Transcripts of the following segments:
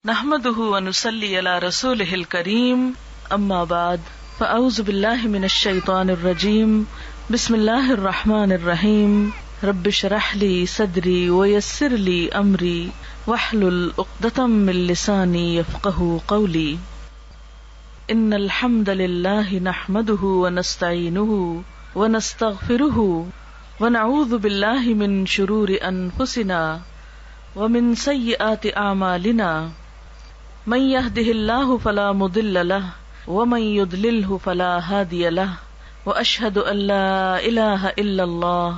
نحمده ونصلي على رسوله الكريم اما بعد فاعوذ بالله من الشيطان الرجيم بسم الله الرحمن الرحيم رب اشرح لي صدري ويسر لي امري واحلل عقدة من لساني يفقهوا قولي ان الحمد لله نحمده ونستعينه ونستغفره ونعوذ بالله من شرور انفسنا ومن سيئات اعمالنا من يهده الله فلا مضل له ومن يضلله فلا هادي له واشهد ان لا اله الا الله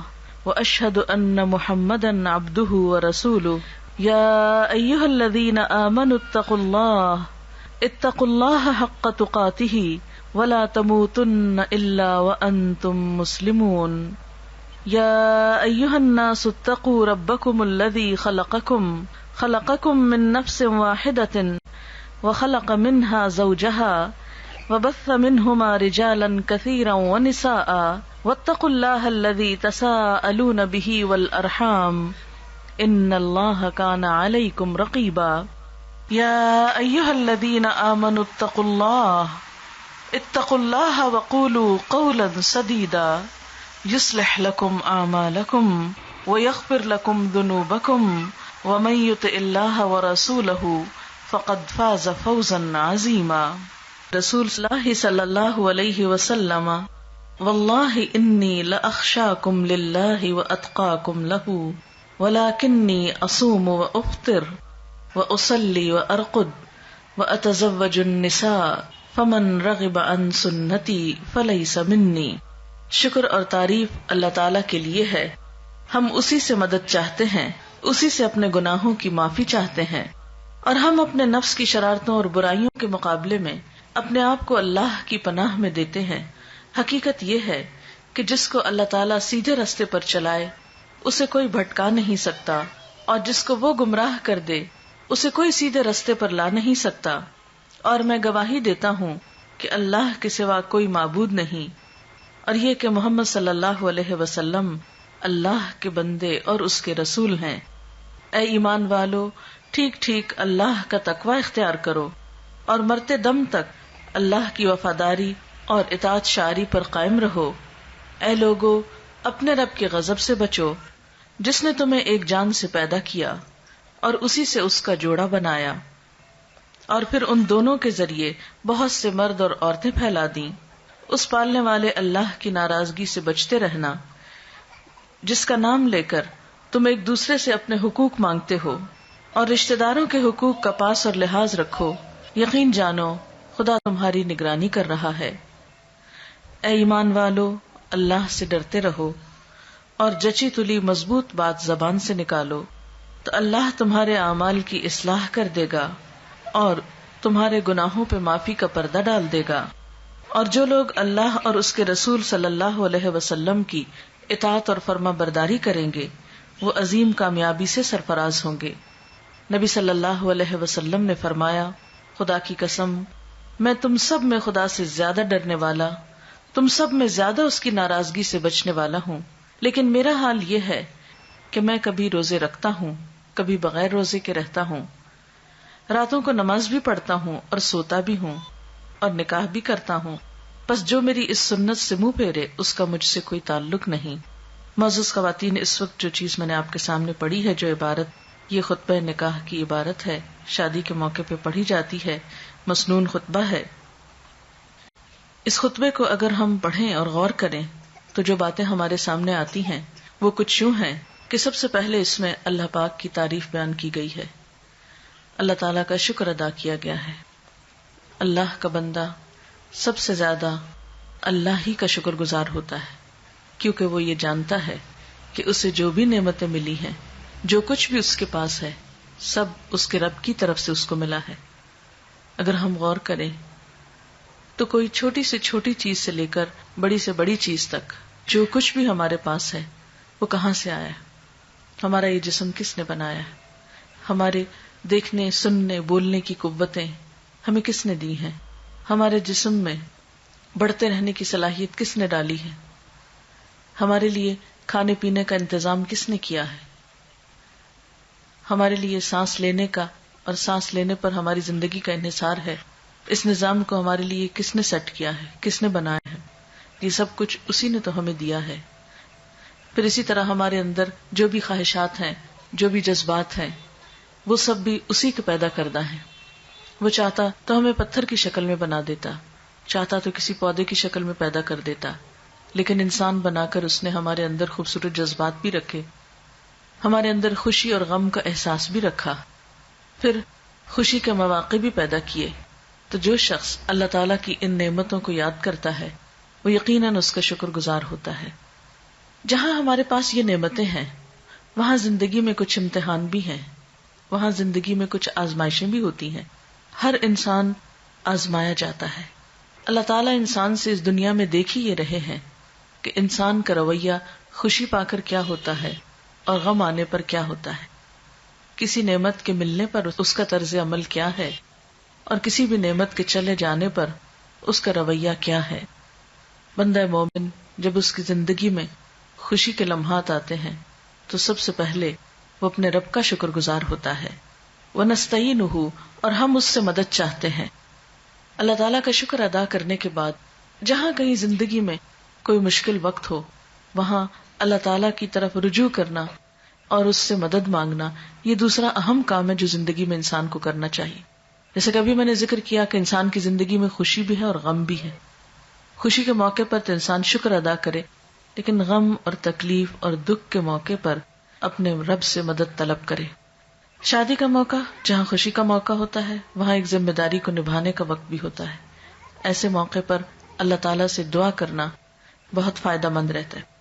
واشهد ان محمدا عبده ورسوله يا ايها الذين امنوا اتقوا الله حق تقاته ولا تموتن الا وانتم مسلمون يا ايها الناس اتقوا ربكم الذي خلقكم من نفس واحدة وخلق منها زوجها وبث منهما رجالا كثيرا ونساء واتقوا الله الذي تساءلون به والأرحام إن الله كان عليكم رقيبا يا أيها الذين آمنوا اتقوا الله وقولوا قولا سديدا يصلح لكم أعمالكم ويغفر لكم ذنوبكم ومن يطع الله ورسوله فقد فاز فوزا عظيما رسول اللہ صلی اللہ علیہ وسلم واللہ انی لأخشاکم للہ واتقاکم لہ ولکنی اصوم وافطر واصلی وارقد واتزوج النساء فمن رغب عن سنتی فلیس منی۔ شکر اور تعریف اللہ تعالیٰ کے لیے ہے، ہم اسی سے مدد چاہتے ہیں، اسی سے اپنے گناہوں کی معافی چاہتے ہیں، اور ہم اپنے نفس کی شرارتوں اور برائیوں کے مقابلے میں اپنے آپ کو اللہ کی پناہ میں دیتے ہیں۔ حقیقت یہ ہے کہ جس کو اللہ تعالیٰ سیدھے راستے پر چلائے اسے کوئی بھٹکا نہیں سکتا، اور جس کو وہ گمراہ کر دے اسے کوئی سیدھے راستے پر لا نہیں سکتا۔ اور میں گواہی دیتا ہوں کہ اللہ کے سوا کوئی معبود نہیں، اور یہ کہ محمد صلی اللہ علیہ وسلم اللہ کے بندے اور اس کے رسول ہیں۔ اے ایمان والو، ٹھیک ٹھیک اللہ کا تقوی اختیار کرو اور مرتے دم تک اللہ کی وفاداری اور اطاعت شاری پر قائم رہو۔ اے لوگو، اپنے رب کے غضب سے بچو جس نے تمہیں ایک جان سے پیدا کیا اور اسی سے اس کا جوڑا بنایا، اور پھر ان دونوں کے ذریعے بہت سے مرد اور عورتیں پھیلا دیں۔ اس پالنے والے اللہ کی ناراضگی سے بچتے رہنا جس کا نام لے کر تم ایک دوسرے سے اپنے حقوق مانگتے ہو، اور رشتہ داروں کے حقوق کا پاس اور لحاظ رکھو۔ یقین جانو خدا تمہاری نگرانی کر رہا ہے۔ اے ایمان والو، اللہ سے ڈرتے رہو اور جچی تلی مضبوط بات زبان سے نکالو، تو اللہ تمہارے اعمال کی اصلاح کر دے گا اور تمہارے گناہوں پہ معافی کا پردہ ڈال دے گا۔ اور جو لوگ اللہ اور اس کے رسول صلی اللہ علیہ وسلم کی اطاعت اور فرما برداری کریں گے وہ عظیم کامیابی سے سرفراز ہوں گے۔ نبی صلی اللہ علیہ وسلم نے فرمایا، خدا کی قسم، میں تم سب میں خدا سے زیادہ ڈرنے والا، تم سب میں زیادہ اس کی ناراضگی سے بچنے والا ہوں، لیکن میرا حال یہ ہے کہ میں کبھی روزے رکھتا ہوں، کبھی بغیر روزے کے رہتا ہوں، راتوں کو نماز بھی پڑھتا ہوں اور سوتا بھی ہوں، اور نکاح بھی کرتا ہوں، بس جو میری اس سنت سے منہ پھیرے اس کا مجھ سے کوئی تعلق نہیں۔ معزز خواتین، اس وقت جو چیز میں نے آپ کے سامنے پڑھی ہے، جو عبارت، یہ خطبہ نکاح کی عبارت ہے، شادی کے موقع پہ پڑھی جاتی ہے، مسنون خطبہ ہے۔ اس خطبے کو اگر ہم پڑھیں اور غور کریں تو جو باتیں ہمارے سامنے آتی ہیں وہ کچھ یوں ہیں کہ سب سے پہلے اس میں اللہ پاک کی تعریف بیان کی گئی ہے، اللہ تعالیٰ کا شکر ادا کیا گیا ہے۔ اللہ کا بندہ سب سے زیادہ اللہ ہی کا شکر گزار ہوتا ہے، کیونکہ وہ یہ جانتا ہے کہ اسے جو بھی نعمتیں ملی ہیں، جو کچھ بھی اس کے پاس ہے، سب اس کے رب کی طرف سے اس کو ملا ہے۔ اگر ہم غور کریں تو کوئی چھوٹی سے چھوٹی چیز سے لے کر بڑی سے بڑی چیز تک جو کچھ بھی ہمارے پاس ہے وہ کہاں سے آیا ہے؟ ہمارا یہ جسم کس نے بنایا ہے؟ ہمارے دیکھنے، سننے، بولنے کی قوتیں ہمیں کس نے دی ہیں؟ ہمارے جسم میں بڑھتے رہنے کی صلاحیت کس نے ڈالی ہے؟ ہمارے لیے کھانے پینے کا انتظام کس نے کیا ہے؟ ہمارے لیے سانس لینے کا اور سانس لینے پر ہماری زندگی کا انحصار ہے، اس نظام کو ہمارے لیے کس نے سیٹ کیا ہے، کس نے بنایا ہے؟ یہ سب کچھ اسی نے تو ہمیں دیا ہے۔ پھر اسی طرح ہمارے اندر جو بھی خواہشات ہیں، جو بھی جذبات ہیں، وہ سب بھی اسی کے پیدا کردہ ہیں۔ وہ چاہتا تو ہمیں پتھر کی شکل میں بنا دیتا، چاہتا تو کسی پودے کی شکل میں پیدا کر دیتا، لیکن انسان بنا کر اس نے ہمارے اندر خوبصورت جذبات بھی رکھے، ہمارے اندر خوشی اور غم کا احساس بھی رکھا، پھر خوشی کے مواقع بھی پیدا کیے۔ تو جو شخص اللہ تعالیٰ کی ان نعمتوں کو یاد کرتا ہے وہ یقیناً اس کا شکر گزار ہوتا ہے۔ جہاں ہمارے پاس یہ نعمتیں ہیں وہاں زندگی میں کچھ امتحان بھی ہیں، وہاں زندگی میں کچھ آزمائشیں بھی ہوتی ہیں، ہر انسان آزمایا جاتا ہے۔ اللہ تعالیٰ انسان سے اس دنیا میں دیکھ ہی یہ رہے ہیں کہ انسان کا رویہ خوشی پا کر کیا ہوتا ہے اور غم آنے پر کیا ہوتا ہے، کسی نعمت کے ملنے پر اس کا طرز عمل کیا ہے اور کسی بھی نعمت کے چلے جانے پر اس کا رویہ کیا ہے۔ بندہ مومن جب اس کی زندگی میں خوشی کے لمحات آتے ہیں تو سب سے پہلے وہ اپنے رب کا شکر گزار ہوتا ہے، وَنَسْتَعِينُهُ، اور ہم اس سے مدد چاہتے ہیں۔ اللہ تعالیٰ کا شکر ادا کرنے کے بعد جہاں کہیں زندگی میں کوئی مشکل وقت ہو وہاں اللہ تعالیٰ کی طرف رجوع کرنا اور اس سے مدد مانگنا، یہ دوسرا اہم کام ہے جو زندگی میں انسان کو کرنا چاہیے۔ جیسے کہ ابھی میں نے ذکر کیا کہ انسان کی زندگی میں خوشی بھی ہے اور غم بھی ہے۔ خوشی کے موقع پر تو انسان شکر ادا کرے، لیکن غم اور تکلیف اور دکھ کے موقع پر اپنے رب سے مدد طلب کرے۔ شادی کا موقع جہاں خوشی کا موقع ہوتا ہے وہاں ایک ذمہ داری کو نبھانے کا وقت بھی ہوتا ہے۔ ایسے موقع پر اللہ تعالیٰ سے دعا کرنا بہت فائدہ مند رہتا ہے۔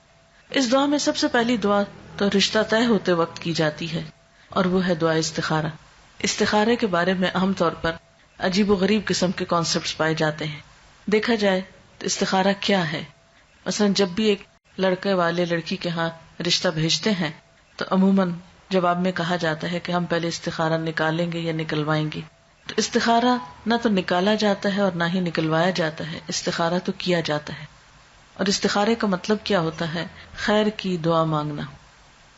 اس دعا میں سب سے پہلی دعا تو رشتہ طے ہوتے وقت کی جاتی ہے اور وہ ہے دعا استخارہ۔ استخارے کے بارے میں عام طور پر عجیب و غریب قسم کے کانسیپٹس پائے جاتے ہیں۔ دیکھا جائے تو استخارہ کیا ہے؟ مثلا جب بھی ایک لڑکے والے لڑکی کے ہاں رشتہ بھیجتے ہیں تو عموماً جواب میں کہا جاتا ہے کہ ہم پہلے استخارہ نکالیں گے یا نکلوائیں گے۔ تو استخارہ نہ تو نکالا جاتا ہے اور نہ ہی نکلوایا جاتا ہے، استخارہ تو کیا جاتا ہے۔ اور استخارے کا مطلب کیا ہوتا ہے؟ خیر کی دعا مانگنا۔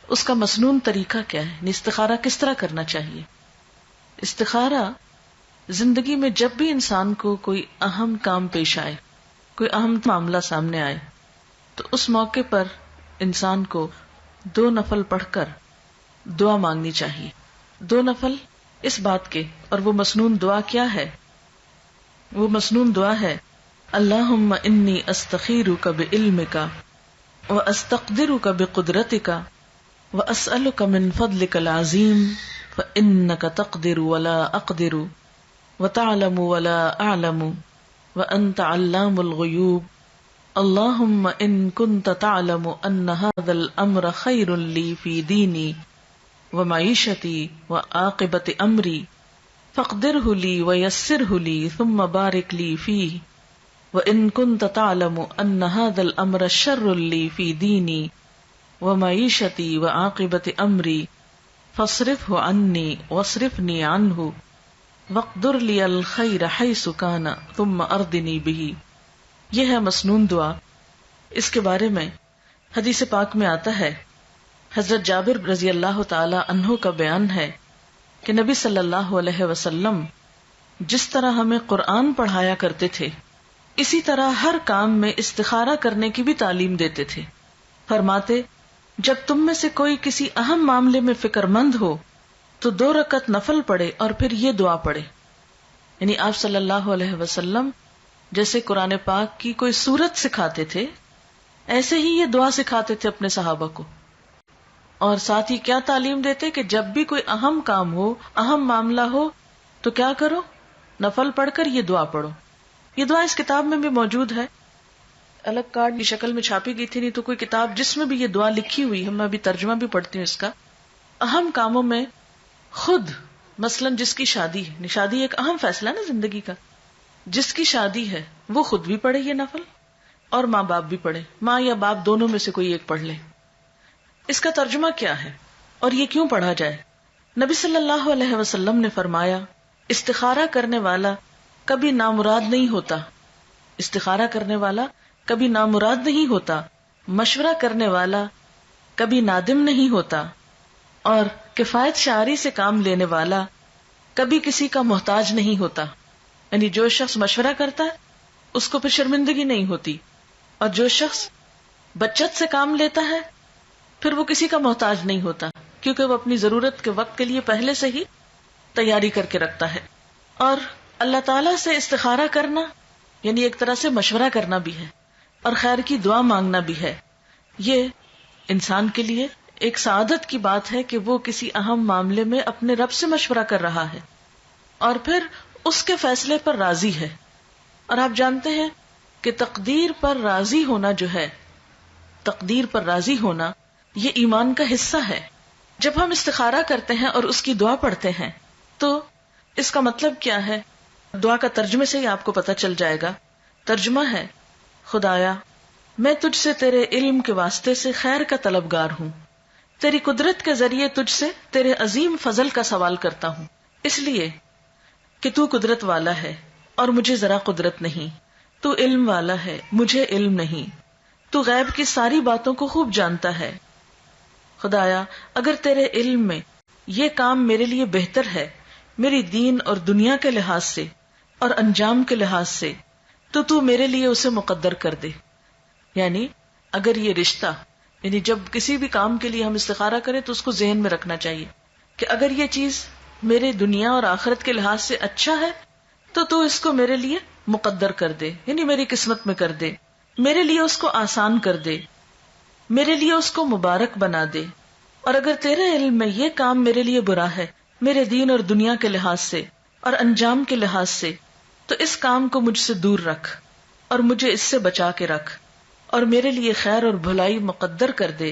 اس کا مسنون طریقہ کیا ہے؟ یعنی استخارہ کس طرح کرنا چاہیے؟ استخارہ زندگی میں جب بھی انسان کو کوئی اہم کام پیش آئے، کوئی اہم معاملہ سامنے آئے، تو اس موقع پر انسان کو 2 نفل پڑھ کر دعا مانگنی چاہیے۔ 2 نفل اس بات کے، اور وہ مسنون دعا کیا ہے؟ وہ مسنون دعا ہے اللہم انی استخیرک بعلمک واستقدرک بقدرتک واسألک من فضلک العظیم فإنک تقدر ولا اقدر وتعلم ولا اعلم وانت علام الغیوب اللہم ان کنت تعلم ان هذا الامر خیر لی فی دینی ومعیشتی وعاقبت امری فاقدرہ لی ویسرہ لی ثم بارک لی فیہ وَإِن كُنْتَ تَعْلَمُ أَنَّ هَذَا الْأَمْرَ شَرٌّ لِّي فِي دِينِي وَمَعِيشَتِي وَعَاقِبَةِ أَمْرِي فَاصْرِفْهُ عَنِّي وَاصْرِفْنِي عَنْهُ وَاقْدُرْ لِيَ الْخَيْرَ حَيْثُ كَانَ ثُمَّ أَرْضِنِي بِهِ۔ یہ ہے مسنون دعا۔ اس کے بارے میں حدیث پاک میں آتا ہے، حضرت جابر رضی اللہ تعالی عنہ کا بیان ہے کہ نبی صلی اللہ علیہ وسلم جس طرح ہمیں قرآن پڑھایا کرتے تھے اسی طرح ہر کام میں استخارہ کرنے کی بھی تعلیم دیتے تھے۔ فرماتے جب تم میں سے کوئی کسی اہم معاملے میں فکر مند ہو تو 2 رکعت نفل پڑھے اور پھر یہ دعا پڑھے۔ یعنی آپ صلی اللہ علیہ وسلم جیسے قرآن پاک کی کوئی سورت سکھاتے تھے ایسے ہی یہ دعا سکھاتے تھے اپنے صحابہ کو، اور ساتھ ہی کیا تعلیم دیتے کہ جب بھی کوئی اہم کام ہو، اہم معاملہ ہو تو کیا کرو؟ نفل پڑھ کر یہ دعا پڑھو۔ یہ دعا اس کتاب میں بھی موجود ہے، الگ کارڈ کی شکل میں چھاپی گئی تھی، نہیں تو کوئی کتاب جس میں بھی یہ دعا لکھی ہوئی ہے، میں ابھی ترجمہ بھی پڑھتی ہوں اس کا۔ اہم کاموں میں خود مثلا جس کی شادی ہے، شادی ایک اہم فیصلہ نا زندگی کا، جس کی شادی ہے وہ خود بھی پڑھے یہ نفل اور ماں باپ بھی پڑھے، ماں یا باپ دونوں میں سے کوئی ایک پڑھ لے۔ اس کا ترجمہ کیا ہے اور یہ کیوں پڑھا جائے؟ نبی صلی اللہ علیہ وسلم نے فرمایا استخارہ کرنے والا کبھی نامراد نہیں ہوتا، استخارہ کرنے والا کبھی نامراد نہیں ہوتا، مشورہ کرنے والا کبھی نادم نہیں ہوتا، اور کفایت شعری سے کام لینے والا کبھی کسی کا محتاج نہیں ہوتا. یعنی جو شخص مشورہ کرتا ہے اس کو پھر شرمندگی نہیں ہوتی، اور جو شخص بچت سے کام لیتا ہے پھر وہ کسی کا محتاج نہیں ہوتا، کیونکہ وہ اپنی ضرورت کے وقت کے لیے پہلے سے ہی تیاری کر کے رکھتا ہے. اور اللہ تعالیٰ سے استخارہ کرنا یعنی ایک طرح سے مشورہ کرنا بھی ہے اور خیر کی دعا مانگنا بھی ہے. یہ انسان کے لیے ایک سعادت کی بات ہے کہ وہ کسی اہم معاملے میں اپنے رب سے مشورہ کر رہا ہے اور پھر اس کے فیصلے پر راضی ہے. اور آپ جانتے ہیں کہ تقدیر پر راضی ہونا جو ہے، تقدیر پر راضی ہونا یہ ایمان کا حصہ ہے. جب ہم استخارہ کرتے ہیں اور اس کی دعا پڑھتے ہیں تو اس کا مطلب کیا ہے؟ دعا کا ترجمے سے ہی آپ کو پتہ چل جائے گا. ترجمہ ہے، خدایا میں تجھ سے تیرے علم کے واسطے سے خیر کا طلبگار ہوں، تیری قدرت کے ذریعے تجھ سے تیرے عظیم فضل کا سوال کرتا ہوں، اس لیے کہ تو قدرت والا ہے اور مجھے ذرا قدرت نہیں، تو علم والا ہے مجھے علم نہیں، تو غیب کی ساری باتوں کو خوب جانتا ہے. خدایا اگر تیرے علم میں یہ کام میرے لیے بہتر ہے میری دین اور دنیا کے لحاظ سے اور انجام کے لحاظ سے تو میرے لیے اسے مقدر کر دے. یعنی اگر یہ رشتہ، یعنی جب کسی بھی کام کے لیے ہم استخارہ کریں تو اس کو ذہن میں رکھنا چاہیے کہ اگر یہ چیز میرے دنیا اور آخرت کے لحاظ سے اچھا ہے تو اس کو میرے لیے مقدر کر دے، یعنی میری قسمت میں کر دے، میرے لیے اس کو آسان کر دے، میرے لیے اس کو مبارک بنا دے. اور اگر تیرے علم میں یہ کام میرے لیے برا ہے میرے دین اور دنیا کے لحاظ سے اور انجام کے لحاظ سے تو اس کام کو مجھ سے دور رکھ اور مجھے اس سے بچا کے رکھ، اور میرے لیے خیر اور بھلائی مقدر کر دے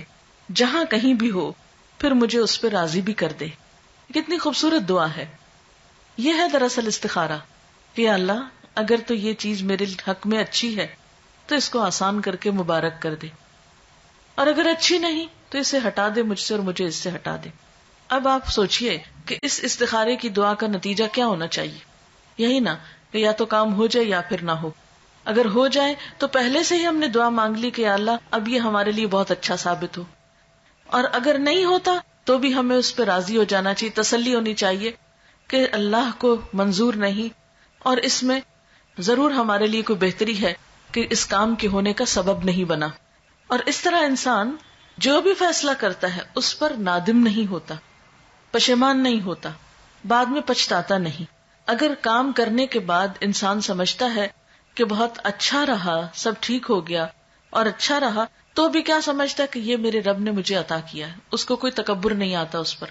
جہاں کہیں بھی ہو، پھر مجھے اس پہ راضی بھی کر دے. کتنی خوبصورت دعا ہے. یہ ہے دراصل استخارہ کہ یا اللہ اگر تو یہ چیز میرے حق میں اچھی ہے تو اس کو آسان کر کے مبارک کر دے، اور اگر اچھی نہیں تو اسے ہٹا دے مجھ سے اور مجھے اس سے ہٹا دے. اب آپ سوچئے کہ اس استخارے کی دعا کا نتیجہ کیا ہونا چاہیے؟ یہی نا کہ یا تو کام ہو جائے یا پھر نہ ہو. اگر ہو جائے تو پہلے سے ہی ہم نے دعا مانگ لی کہ یا اللہ اب یہ ہمارے لیے بہت اچھا ثابت ہو، اور اگر نہیں ہوتا تو بھی ہمیں اس پہ راضی ہو جانا چاہیے، تسلی ہونی چاہیے کہ اللہ کو منظور نہیں اور اس میں ضرور ہمارے لیے کوئی بہتری ہے کہ اس کام کے ہونے کا سبب نہیں بنا. اور اس طرح انسان جو بھی فیصلہ کرتا ہے اس پر نادم نہیں ہوتا، پشیمان نہیں ہوتا، بعد میں پچھتاتا نہیں. اگر کام کرنے کے بعد انسان سمجھتا ہے کہ بہت اچھا رہا، سب ٹھیک ہو گیا اور اچھا رہا، تو بھی کیا سمجھتا ہے کہ یہ میرے رب نے مجھے عطا کیا ہے، اس کو کوئی تکبر نہیں آتا اس پر.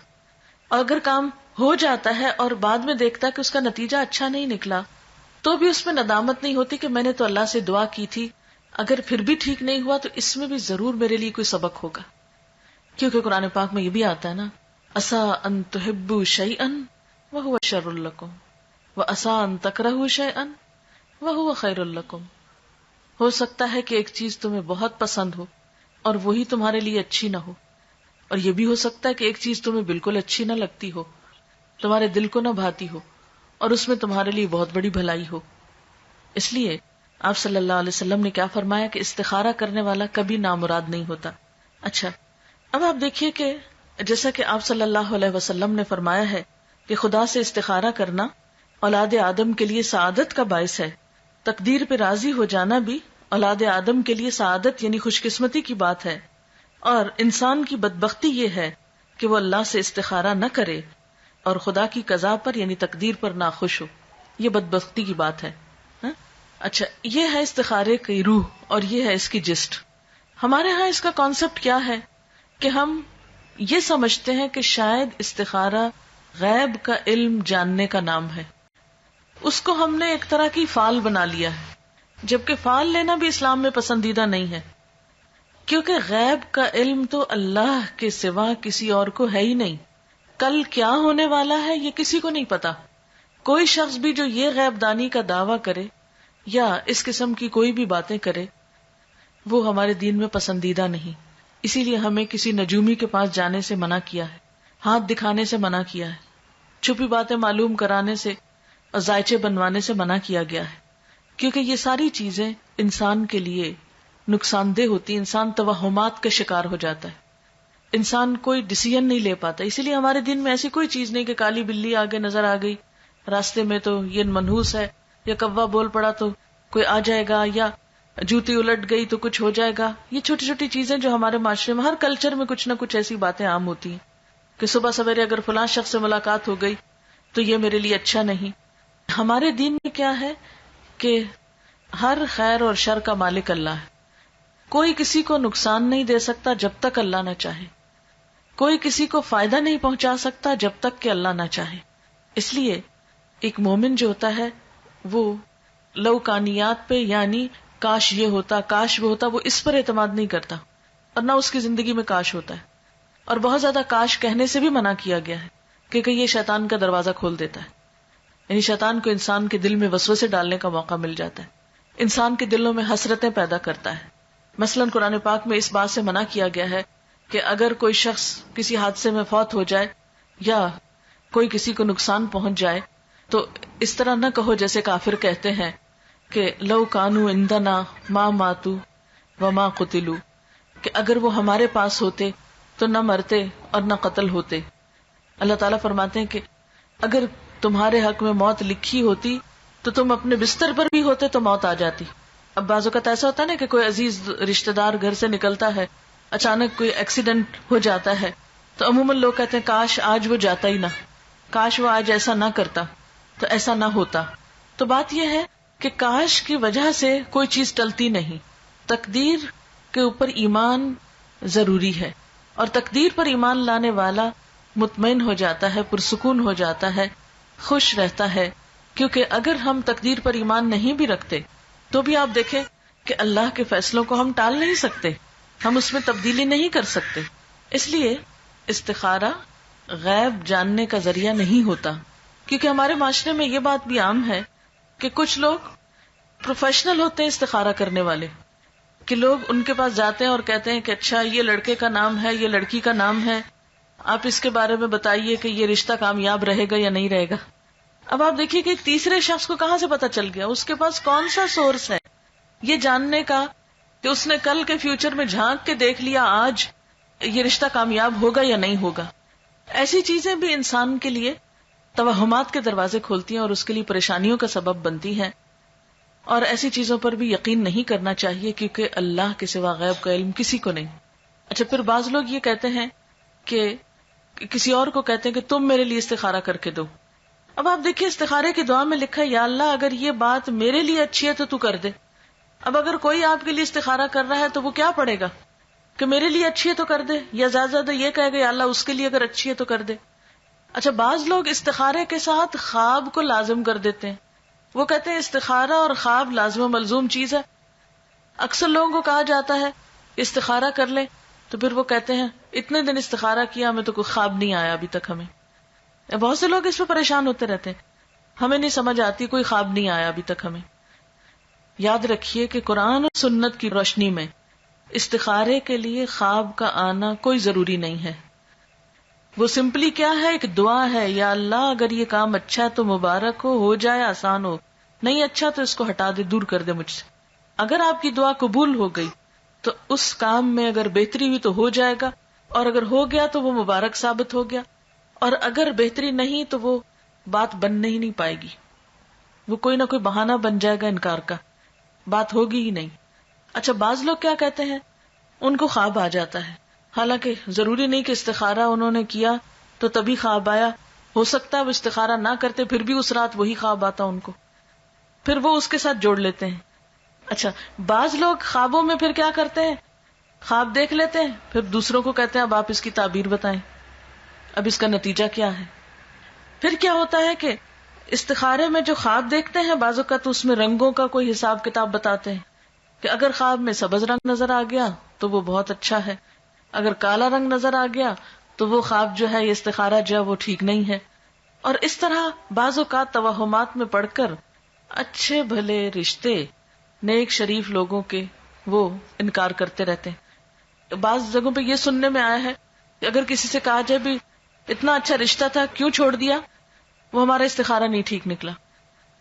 اور اگر کام ہو جاتا ہے اور بعد میں دیکھتا ہے کہ اس کا نتیجہ اچھا نہیں نکلا تو بھی اس میں ندامت نہیں ہوتی کہ میں نے تو اللہ سے دعا کی تھی، اگر پھر بھی ٹھیک نہیں ہوا تو اس میں بھی ضرور میرے لیے کوئی سبق ہوگا. کیونکہ قرآن پاک میں یہ بھی آتا ہے نا، عسیٰ ان تحبوا شیئا وہو شر لکم وعسیٰ ان تکرہوا شیئا وہو خیر لکم. ہو سکتا ہے کہ ایک چیز تمہیں بہت پسند ہو اور وہی تمہارے لیے اچھی نہ ہو، اور یہ بھی ہو سکتا ہے کہ ایک چیز تمہیں بالکل اچھی نہ لگتی ہو، تمہارے دل کو نہ بھاتی ہو، اور اس میں تمہارے لیے بہت بڑی بھلائی ہو. اس لیے آپ صلی اللہ علیہ وسلم نے کیا فرمایا کہ استخارہ کرنے والا کبھی نامراد نہیں ہوتا. اچھا اب آپ دیکھیے کہ جیسا کہ آپ صلی اللہ علیہ وسلم نے فرمایا ہے کہ خدا سے استخارہ کرنا اولاد آدم کے لیے سعادت کا باعث ہے، تقدیر پہ راضی ہو جانا بھی اولاد آدم کے لیے سعادت یعنی خوش قسمتی کی بات ہے، اور انسان کی بدبختی یہ ہے کہ وہ اللہ سے استخارہ نہ کرے اور خدا کی قضا پر یعنی تقدیر پر ناخوش ہو. یہ بدبختی کی بات ہے. اچھا یہ ہے استخارے کی روح اور یہ ہے اس کی جسٹ. ہمارے ہاں اس کا کانسیپٹ کیا ہے کہ ہم یہ سمجھتے ہیں کہ شاید استخارہ غیب کا علم جاننے کا نام ہے. اس کو ہم نے ایک طرح کی فعال بنا لیا ہے، جبکہ فعال لینا بھی اسلام میں پسندیدہ نہیں ہے، کیونکہ غیب کا علم تو اللہ کے سوا کسی اور کو ہے ہی نہیں. کل کیا ہونے والا ہے یہ کسی کو نہیں پتا. کوئی شخص بھی جو یہ غیب دانی کا دعویٰ کرے یا اس قسم کی کوئی بھی باتیں کرے وہ ہمارے دین میں پسندیدہ نہیں. اسی لیے ہمیں کسی نجومی کے پاس جانے سے منع کیا ہے، ہاتھ دکھانے سے منع کیا ہے، چھپی باتیں معلوم کرانے سے اور ذائچے بنوانے سے منع کیا گیا ہے، کیونکہ یہ ساری چیزیں انسان کے لیے نقصان دہ ہوتی، انسان توہمات کا شکار ہو جاتا ہے. انسان کوئی ڈیسیژن نہیں لے پاتا. اسی لیے ہمارے دین میں ایسی کوئی چیز نہیں کہ کالی بلی آگے نظر آ گئی راستے میں تو یہ منحوس ہے، یا کوا بول پڑا تو کوئی آ جائے گا، یا جوتی الٹ گئی تو کچھ ہو جائے گا. یہ چھوٹی چھوٹی چیزیں جو ہمارے معاشرے میں ہر کلچر میں کچھ نہ کچھ ایسی باتیں عام ہوتی ہیں کہ صبح سویرے اگر فلاں شخص سے ملاقات ہو گئی تو یہ میرے لیے اچھا نہیں. ہمارے دین میں کیا ہے کہ ہر خیر اور شر کا مالک اللہ ہے. کوئی کسی کو نقصان نہیں دے سکتا جب تک اللہ نہ چاہے، کوئی کسی کو فائدہ نہیں پہنچا سکتا جب تک کہ اللہ نہ چاہے. اس لیے ایک مومن جو ہوتا ہے وہ لوکانیات پہ، یعنی کاش یہ ہوتا، کاش وہ ہوتا، وہ اس پر اعتماد نہیں کرتا، اور نہ اس کی زندگی میں کاش ہوتا ہے. اور بہت زیادہ کاش کہنے سے بھی منع کیا گیا ہے کیونکہ یہ شیطان کا دروازہ کھول دیتا ہے. یعنی شیطان کو انسان کے دل میں وسوسے ڈالنے کا موقع مل جاتا ہے، انسان کے دلوں میں حسرتیں پیدا کرتا ہے. مثلا قرآن پاک میں اس بات سے منع کیا گیا ہے کہ اگر کوئی شخص کسی حادثے میں فوت ہو جائے یا کوئی کسی کو نقصان پہنچ جائے تو اس طرح نہ کہو جیسے کافر کہتے ہیں کہ لو کانو عندنا ما ماتو وما قتلوا، کہ اگر وہ ہمارے پاس ہوتے تو نہ مرتے اور نہ قتل ہوتے. اللہ تعالیٰ فرماتے ہیں کہ اگر تمہارے حق میں موت لکھی ہوتی تو تم اپنے بستر پر بھی ہوتے تو موت آ جاتی. اب بعض اوقات ایسا ہوتا ہے نا کہ کوئی عزیز رشتہ دار گھر سے نکلتا ہے، اچانک کوئی ایکسیڈنٹ ہو جاتا ہے تو عموماً لوگ کہتے ہیں کاش آج وہ جاتا ہی نہ، کاش وہ آج ایسا نہ کرتا تو ایسا نہ ہوتا. تو بات یہ ہے کہ کاش کی وجہ سے کوئی چیز ٹلتی نہیں. تقدیر کے اوپر ایمان ضروری ہے، اور تقدیر پر ایمان لانے والا مطمئن ہو جاتا ہے، پرسکون ہو جاتا ہے، خوش رہتا ہے. کیونکہ اگر ہم تقدیر پر ایمان نہیں بھی رکھتے تو بھی آپ دیکھیں کہ اللہ کے فیصلوں کو ہم ٹال نہیں سکتے، ہم اس میں تبدیلی نہیں کر سکتے. اس لیے استخارہ غیب جاننے کا ذریعہ نہیں ہوتا. کیونکہ ہمارے معاشرے میں یہ بات بھی عام ہے کہ کچھ لوگ پروفیشنل ہوتے ہیں استخارہ کرنے والے، کہ لوگ ان کے پاس جاتے ہیں اور کہتے ہیں کہ اچھا یہ لڑکے کا نام ہے، یہ لڑکی کا نام ہے، آپ اس کے بارے میں بتائیے کہ یہ رشتہ کامیاب رہے گا یا نہیں رہے گا. اب آپ دیکھیے کہ تیسرے شخص کو کہاں سے پتا چل گیا، اس کے پاس کون سا سورس ہے یہ جاننے کا کہ اس نے کل کے فیوچر میں جھانک کے دیکھ لیا آج یہ رشتہ کامیاب ہوگا یا نہیں ہوگا. ایسی چیزیں بھی انسان کے لیے توہمات کے دروازے کھولتی ہیں اور اس کے لیے پریشانیوں کا سبب بنتی ہیں. اور ایسی چیزوں پر بھی یقین نہیں کرنا چاہیے کیونکہ اللہ کے سوا غیب کا علم کسی کو نہیں. اچھا، پھر بعض لوگ یہ کہتے ہیں کہ کسی اور کو کہتے ہیں کہ تم میرے لیے استخارہ کر کے دو. اب آپ دیکھیے استخارے کی دعا میں لکھا ہے یا اللہ اگر یہ بات میرے لیے اچھی ہے تو تو کر دے. اب اگر کوئی آپ کے لیے استخارہ کر رہا ہے تو وہ کیا پڑھے گا کہ میرے لیے اچھی ہے تو کر دے، یا زیادہ زیادہ یہ کہے گا یا اللہ اس کے لیے اگر اچھی ہے تو کر دے. اچھا، بعض لوگ استخارے کے ساتھ خواب کو لازم کر دیتے ہیں. وہ کہتے ہیں استخارہ اور خواب لازم و ملزوم چیز ہے. اکثر لوگوں کو کہا جاتا ہے استخارہ کر لیں تو پھر وہ کہتے ہیں اتنے دن استخارہ کیا ہمیں تو کوئی خواب نہیں آیا ابھی تک. ہمیں بہت سے لوگ اس پہ پریشان ہوتے رہتے ہیں، ہمیں نہیں سمجھ آتی، کوئی خواب نہیں آیا ابھی تک ہمیں. یاد رکھیے کہ قرآن اور سنت کی روشنی میں استخارے کے لیے خواب کا آنا کوئی ضروری نہیں ہے. وہ سمپلی کیا ہے، ایک دعا ہے، یا اللہ اگر یہ کام اچھا ہے تو مبارک ہو جائے، آسان ہو، نہیں اچھا تو اس کو ہٹا دے، دور کر دے مجھ سے. اگر آپ کی دعا قبول ہو گئی تو اس کام میں اگر بہتری ہوئی تو ہو جائے گا، اور اگر ہو گیا تو وہ مبارک ثابت ہو گیا، اور اگر بہتری نہیں تو وہ بات بننے ہی نہیں پائے گی، وہ کوئی نہ کوئی بہانہ بن جائے گا انکار کا، بات ہوگی ہی نہیں. اچھا، بعض لوگ کیا کہتے ہیں، ان کو خواب آ جاتا ہے، حالانکہ ضروری نہیں کہ استخارہ انہوں نے کیا تو تبھی خواب آیا، ہو سکتا ہے وہ استخارہ نہ کرتے پھر بھی اس رات وہی خواب آتا ان کو، پھر وہ اس کے ساتھ جوڑ لیتے ہیں. اچھا، بعض لوگ خوابوں میں پھر کیا کرتے ہیں، خواب دیکھ لیتے ہیں، پھر دوسروں کو کہتے ہیں اب آپ اس کی تعبیر بتائیں، اب اس کا نتیجہ کیا ہے. پھر کیا ہوتا ہے کہ استخارے میں جو خواب دیکھتے ہیں بعض اوقات اس میں رنگوں کا کوئی حساب کتاب بتاتے ہیں کہ اگر خواب میں سبز رنگ نظر آ گیا تو وہ بہت اچھا ہے، اگر کالا رنگ نظر آ گیا تو وہ خواب جو ہے یہ استخارہ جو ہے وہ ٹھیک نہیں ہے. اور اس طرح بعض اوقات توہمات میں پڑھ کر اچھے بھلے رشتے نیک شریف لوگوں کے وہ انکار کرتے رہتے ہیں. بعض جگہوں پہ یہ سننے میں آیا ہے کہ اگر کسی سے کہا جائے بھی اتنا اچھا رشتہ تھا کیوں چھوڑ دیا، وہ ہمارا استخارہ نہیں ٹھیک نکلا.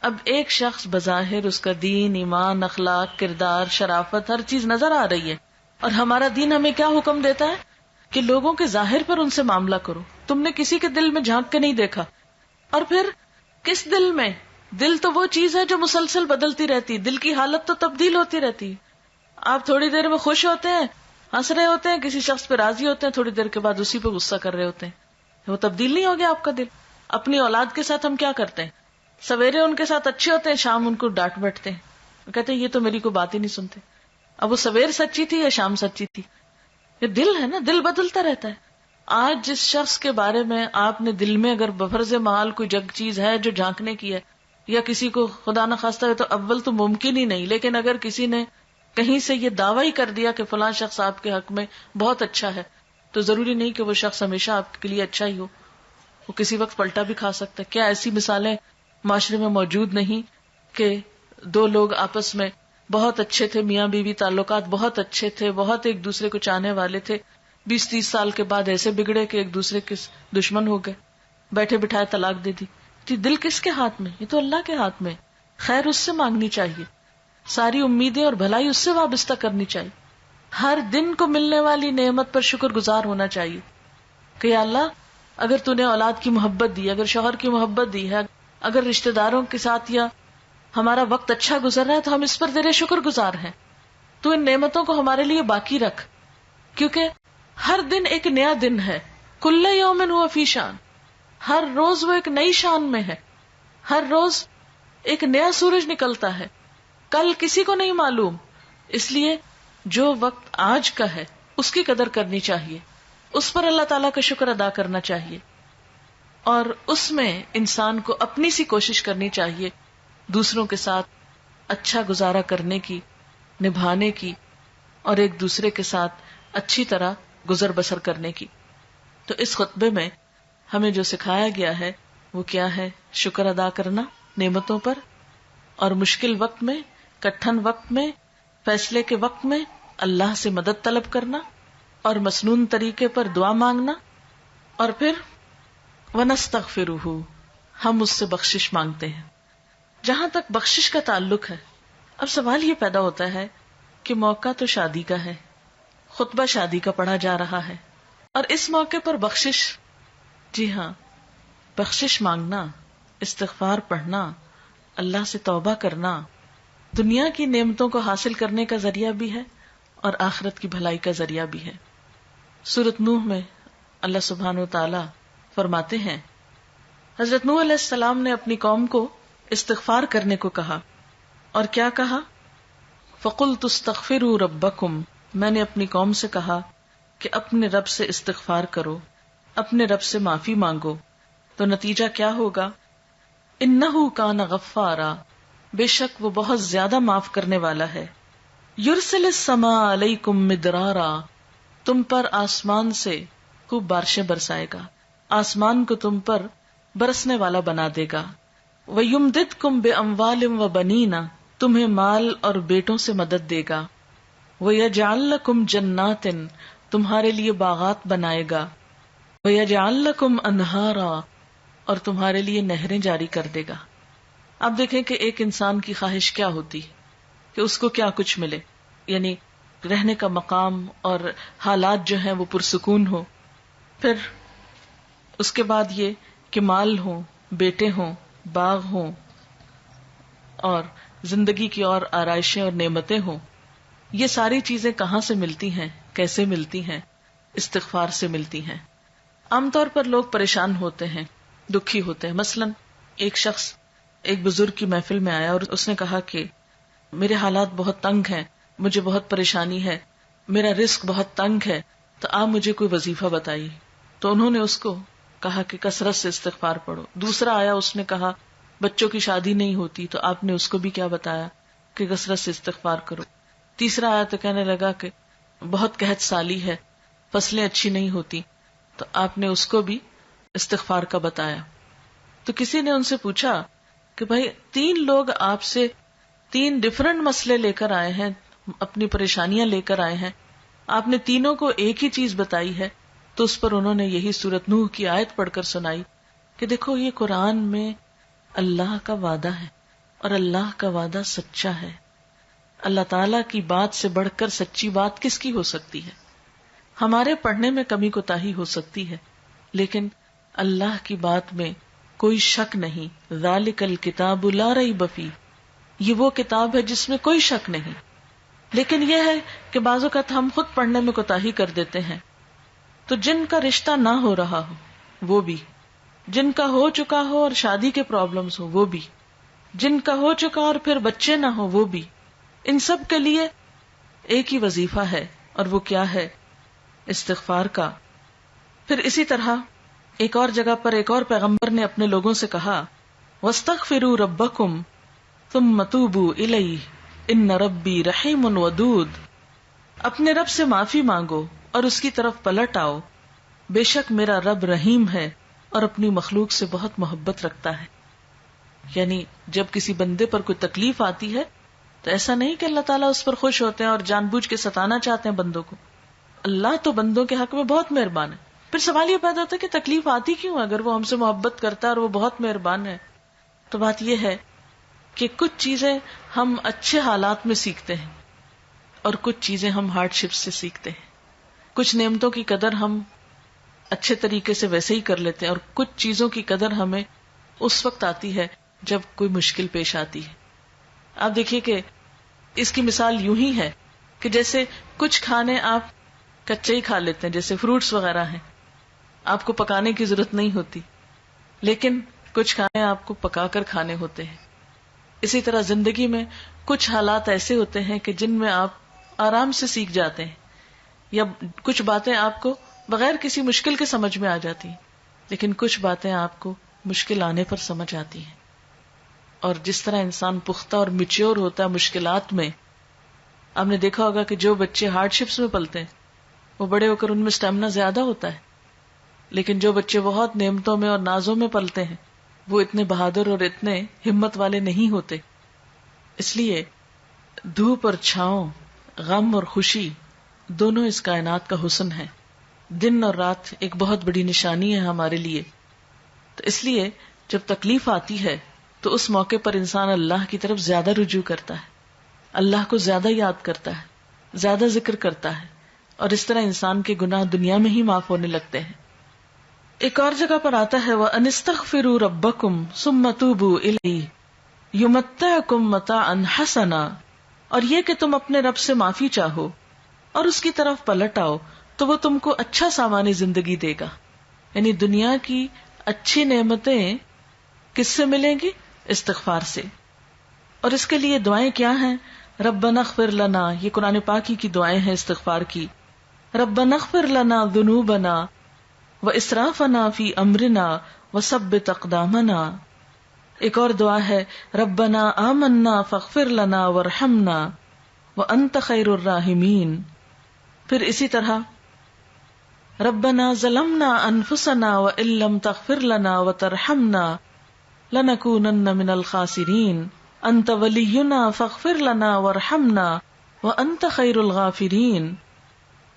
اب ایک شخص بظاہر اس کا دین، ایمان، اخلاق، کردار، شرافت ہر چیز نظر آ رہی ہے، اور ہمارا دین ہمیں کیا حکم دیتا ہے کہ لوگوں کے ظاہر پر ان سے معاملہ کرو. تم نے کسی کے دل میں جھانک کے نہیں دیکھا. اور پھر کس دل میں؟ دل تو وہ چیز ہے جو مسلسل بدلتی رہتی، دل کی حالت تو تبدیل ہوتی رہتی. آپ تھوڑی دیر میں خوش ہوتے ہیں، ہنس رہے ہوتے ہیں، کسی شخص پہ راضی ہوتے ہیں، تھوڑی دیر کے بعد اسی پہ غصہ کر رہے ہوتے ہیں. وہ تبدیل نہیں ہو گیا آپ کا دل؟ اپنی اولاد کے ساتھ ہم کیا کرتے ہیں؟ سویرے ان کے ساتھ اچھے ہوتے ہیں، شام ان کو ڈانٹ بیٹھتے ہیں، کہتے ہیں یہ تو میری کوئی بات ہی نہیں سنتے. اب وہ سویر سچی تھی یا شام سچی تھی؟ یہ دل ہے نا، دل بدلتا رہتا ہے. آج جس شخص کے بارے میں آپ نے دل میں اگر بفرض محال کوئی جگ چیز ہے جو جھانکنے کی ہے، یا کسی کو خدا نخواستہ ہے تو اول تو ممکن ہی نہیں، لیکن اگر کسی نے کہیں سے یہ دعویٰ ہی کر دیا کہ فلاں شخص آپ کے حق میں بہت اچھا ہے، تو ضروری نہیں کہ وہ شخص ہمیشہ آپ کے لیے اچھا ہی ہو. وہ کسی وقت پلٹا بھی کھا سکتا ہے. کیا ایسی مثالیں معاشرے میں موجود نہیں کہ دو لوگ آپس میں بہت اچھے تھے، میاں بیوی تعلقات بہت اچھے تھے، بہت ایک دوسرے کو چاہنے والے تھے، 20-30 سال کے بعد ایسے بگڑے کہ ایک دوسرے کے دشمن ہو گئے، بیٹھے بٹھائے طلاق دے دی. دل کس کے ہاتھ میں؟ یہ تو اللہ کے ہاتھ میں. خیر اس سے مانگنی چاہیے، ساری امیدیں اور بھلائی اس سے وابستہ کرنی چاہیے. ہر دن کو ملنے والی نعمت پر شکر گزار ہونا چاہیے کہ یا اللہ اگر تو نے اولاد کی محبت دی، اگر شوہر کی محبت دی ہے، اگر رشتہ داروں کے ساتھ یا ہمارا وقت اچھا گزر رہا ہے تو ہم اس پر تیرے شکر گزار ہیں. تو ان نعمتوں کو ہمارے لیے باقی رکھ، کیونکہ ہر دن ایک نیا دن ہے. کل یوم ہوا فی شان، ہر روز وہ ایک نئی شان میں ہے، ہر روز ایک نیا سورج نکلتا ہے. کل کسی کو نہیں معلوم، اس لیے جو وقت آج کا ہے اس کی قدر کرنی چاہیے، اس پر اللہ تعالیٰ کا شکر ادا کرنا چاہیے، اور اس میں انسان کو اپنی سی کوشش کرنی چاہیے دوسروں کے ساتھ اچھا گزارا کرنے کی، نبھانے کی، اور ایک دوسرے کے ساتھ اچھی طرح گزر بسر کرنے کی. تو اس خطبے میں ہمیں جو سکھایا گیا ہے وہ کیا ہے؟ شکر ادا کرنا نعمتوں پر، اور مشکل وقت میں، کٹھن وقت میں، فیصلے کے وقت میں اللہ سے مدد طلب کرنا، اور مسنون طریقے پر دعا مانگنا، اور پھر وَنَسْتَغْفِرُهُ، ہم اس سے بخشش مانگتے ہیں. جہاں تک بخشش کا تعلق ہے، اب سوال یہ پیدا ہوتا ہے کہ موقع تو شادی کا ہے، خطبہ شادی کا پڑھا جا رہا ہے، اور اس موقع پر بخشش، جی ہاں، بخشش مانگنا، استغفار پڑھنا، اللہ سے توبہ کرنا دنیا کی نعمتوں کو حاصل کرنے کا ذریعہ بھی ہے اور آخرت کی بھلائی کا ذریعہ بھی ہے. سورۃ نوح میں اللہ سبحانہ و تعالی فرماتے ہیں، حضرت نوح علیہ السلام نے اپنی قوم کو استغفار کرنے کو کہا، اور کیا کہا؟ فَقُلْتُ اسْتَغْفِرُوا رَبَّكُمْ، میں نے اپنی قوم سے کہا کہ اپنے رب سے استغفار کرو، اپنے رب سے معافی مانگو. تو نتیجہ کیا ہوگا؟ انہو کان غفارا، بے شک وہ بہت زیادہ معاف کرنے والا ہے. یرسل السماء علیکم مدرارا، تم پر آسمان سے خوب بارشیں برسائے گا، آسمان کو تم پر برسنے والا بنا دے گا. وَيُمْدِدْكُمْ بِأَمْوَالٍ وَبَنِينَ، تمہیں مال اور بیٹوں سے مدد دے گا. وَيَجْعَلْ لَكُمْ جَنَّاتٍ، تمہارے لیے باغات بنائے گا. وَيَجْعَلْ لَكُمْ أَنْهَارًا، اور تمہارے لیے نہریں جاری کر دے گا. اب دیکھیں کہ ایک انسان کی خواہش کیا ہوتی کہ اس کو کیا کچھ ملے، یعنی رہنے کا مقام اور حالات جو ہیں وہ پرسکون ہو، پھر اس کے بعد یہ کہ مال ہوں، بیٹے ہوں، باغ ہوں، اور زندگی کی اور آرائشیں اور نعمتیں ہوں. یہ ساری چیزیں کہاں سے ملتی ہیں، کیسے ملتی ہیں؟ استغفار سے ملتی ہیں. عام طور پر لوگ پریشان ہوتے ہیں، دکھی ہوتے ہیں. مثلا ایک شخص ایک بزرگ کی محفل میں آیا اور اس نے کہا کہ میرے حالات بہت تنگ ہیں، مجھے بہت پریشانی ہے، میرا رزق بہت تنگ ہے، تو آپ مجھے کوئی وظیفہ بتائیے. تو انہوں نے اس کو کہا کہ کثرت سے استغفار پڑھو. دوسرا آیا، اس نے کہا بچوں کی شادی نہیں ہوتی، تو آپ نے اس کو بھی کیا بتایا کہ کثرت سے استغفار کرو. تیسرا آیا تو کہنے لگا کہ بہت قحط سالی ہے، فصلیں اچھی نہیں ہوتی، تو آپ نے اس کو بھی استغفار کا بتایا. تو کسی نے ان سے پوچھا کہ بھائی 3 لوگ آپ سے 3 ڈفرنٹ مسئلے لے کر آئے ہیں، اپنی پریشانیاں لے کر آئے ہیں، آپ نے تینوں کو ایک ہی چیز بتائی ہے. تو اس پر انہوں نے یہی سورۃ نوح کی آیت پڑھ کر سنائی کہ دیکھو یہ قرآن میں اللہ کا وعدہ ہے، اور اللہ کا وعدہ سچا ہے. اللہ تعالی کی بات سے بڑھ کر سچی بات کس کی ہو سکتی ہے؟ ہمارے پڑھنے میں کمی کوتاہی ہو سکتی ہے، لیکن اللہ کی بات میں کوئی شک نہیں. ذالک الکتاب لا ریب فیہ، یہ وہ کتاب ہے جس میں کوئی شک نہیں. لیکن یہ ہے کہ بعض اوقات ہم خود پڑھنے میں کوتاہی کر دیتے ہیں. تو جن کا رشتہ نہ ہو رہا ہو وہ بھی، جن کا ہو چکا ہو اور شادی کے پرابلمز ہو وہ بھی، جن کا ہو چکا اور پھر بچے نہ ہو وہ بھی، ان سب کے لیے ایک ہی وظیفہ ہے، اور وہ کیا ہے؟ استغفار کا. پھر اسی طرح ایک اور جگہ پر ایک اور پیغمبر نے اپنے لوگوں سے کہا وَاسْتَغْفِرُوا رَبَّكُمْ ثُمَّ تُوبُوا إِلَيْهِ إِنَّ رَبِّي رَحِيمٌ وَدُودٌ. اپنے رب سے معافی مانگو اور اس کی طرف پلٹ آؤ، بے شک میرا رب رحیم ہے اور اپنی مخلوق سے بہت محبت رکھتا ہے. یعنی جب کسی بندے پر کوئی تکلیف آتی ہے تو ایسا نہیں کہ اللہ تعالیٰ اس پر خوش ہوتے ہیں اور جان بوجھ کے ستانا چاہتے ہیں بندوں کو. اللہ تو بندوں کے حق میں بہت مہربان ہے. پھر سوال یہ پیدا ہوتا ہے کہ تکلیف آتی کیوں؟ اگر وہ ہم سے محبت کرتا ہے اور وہ بہت مہربان ہے. تو بات یہ ہے کہ کچھ چیزیں ہم اچھے حالات میں سیکھتے ہیں اور کچھ چیزیں ہم ہارڈ شپ سے سیکھتے ہیں. کچھ نعمتوں کی قدر ہم اچھے طریقے سے ویسے ہی کر لیتے ہیں، اور کچھ چیزوں کی قدر ہمیں اس وقت آتی ہے جب کوئی مشکل پیش آتی ہے. آپ دیکھیے کہ اس کی مثال یوں ہی ہے کہ جیسے کچھ کھانے آپ کچے ہی کھا لیتے ہیں، جیسے فروٹس وغیرہ ہیں، آپ کو پکانے کی ضرورت نہیں ہوتی، لیکن کچھ کھانے آپ کو پکا کر کھانے ہوتے ہیں. اسی طرح زندگی میں کچھ حالات ایسے ہوتے ہیں کہ جن میں آپ آرام سے سیکھ جاتے ہیں، یا کچھ باتیں آپ کو بغیر کسی مشکل کے سمجھ میں آ جاتی ہیں، لیکن کچھ باتیں آپ کو مشکل آنے پر سمجھ آتی ہیں. اور جس طرح انسان پختہ اور میچیور ہوتا ہے مشکلات میں، آپ نے دیکھا ہوگا کہ جو بچے ہارڈ شپس میں پلتے ہیں وہ بڑے ہو کر ان میں اسٹیمنا زیادہ ہوتا ہے، لیکن جو بچے بہت نعمتوں میں اور نازوں میں پلتے ہیں وہ اتنے بہادر اور اتنے ہمت والے نہیں ہوتے. اس لیے دھوپ اور چھاؤں، غم اور خوشی دونوں اس کائنات کا حسن ہے. دن اور رات ایک بہت بڑی نشانی ہے ہمارے لیے. تو اس لیے جب تکلیف آتی ہے تو اس موقع پر انسان اللہ کی طرف زیادہ رجوع کرتا ہے، اللہ کو زیادہ یاد کرتا ہے، زیادہ ذکر کرتا ہے، اور اس طرح انسان کے گناہ دنیا میں ہی معاف ہونے لگتے ہیں. ایک اور جگہ پر آتا ہے وَأَنِ اسْتَغْفِرُوا رَبَّكُمْ ثُمَّ تُوبُوا إِلَيْهِ يُمَتِّعْكُمْ مَتَاعًا حَسَنًا. اور یہ کہ تم اپنے رب سے معافی چاہو اور اس کی طرف پلٹ آؤ تو وہ تم کو اچھا سامان زندگی دے گا. یعنی دنیا کی اچھی نعمتیں کس سے ملیں گی؟ استغفار سے. اور اس کے لیے دعائیں کیا ہیں؟ ربنا اغفر لنا، یہ قرآن پاک کی دعائیں ہیں استغفار کی. ربنا اغفر لنا ذنوبنا واسرافنا فی امرنا وثبت اقدامنا. ایک اور دعا ہے ربنا آمنا فاغفر لنا وارحمنا وانت خیر الراحمین. پھر اسی طرح ربنا ظلمنا انفسنا وان لم تغفر لنا وترحمنا لنکونن من الخاسرین انت ولینا فاغفر لنا وارحمنا وانت خیر الغافرین.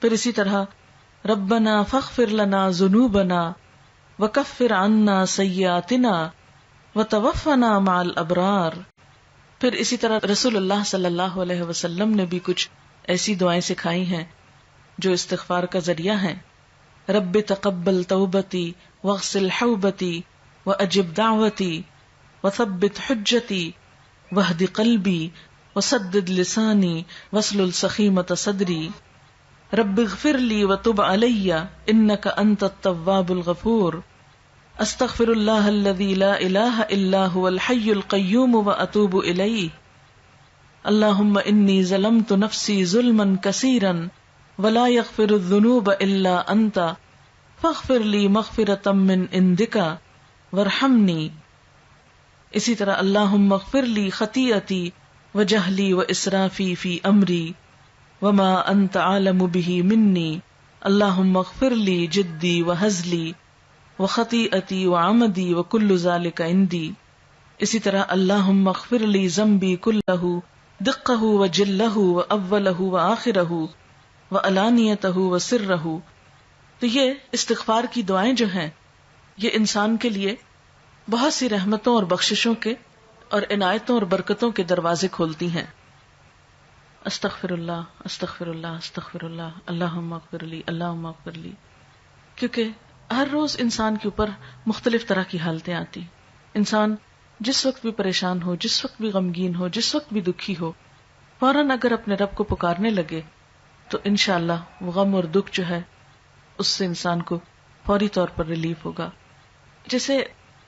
پھر اسی طرح ربنا فاغفر لنا ذنوبنا وکفر عنا سیئاتنا وتوفنا مع الابرار. پھر اسی طرح رسول اللہ صلی اللہ علیہ وسلم نے بھی کچھ ایسی دعائیں سکھائی ہیں جو استغفار کا ذریعہ ہیں. رب تقبل توبتی واغسل حوبتی واجب دعوتی وثبت حجتی واہد قلبی وسدد لسانی واسلل سخیمۃ صدری. رب اغفر لی وتب علی انک انت التواب الغفور. استغفر اللہ الذی لا الہ الا هو الحی القیوم واتوب الیہ. اللہم انی ظلمت نفسی ظلما کثیرا ولا یغفر الذنوب الا انت فاغفر لی مغفرۃ من عندک وارحمنی. اسی طرح اللہم اغفر لی خطیئتی وجہلی واسرافی فی امری وما انت عالم به منی. اللہم اغفر لی جدی وہزلی وخطیئتی وعمدی وکل ذلک عندی. اسی طرح اللہم اغفر لی ذنبی کلہ دقہ وجلہ واولہ وآخرہ وعلانیتہ وسرہ. تو یہ استغفار کی دعائیں جو ہیں یہ انسان کے لیے بہت سی رحمتوں اور بخششوں کے اور عنایتوں اور برکتوں کے دروازے کھولتی ہیں. استغفر اللہ استغفر اللہ استغفر اللہ، اللہم اغفر لی اللہم اغفر لی. کیونکہ ہر روز انسان کے اوپر مختلف طرح کی حالتیں آتی. انسان جس وقت بھی پریشان ہو، جس وقت بھی غمگین ہو، جس وقت بھی دکھی ہو، فوراً اگر اپنے رب کو پکارنے لگے تو انشاءاللہ وہ غم اور دکھ جو ہے اس سے انسان کو فوری طور پر ریلیف ہوگا. جیسے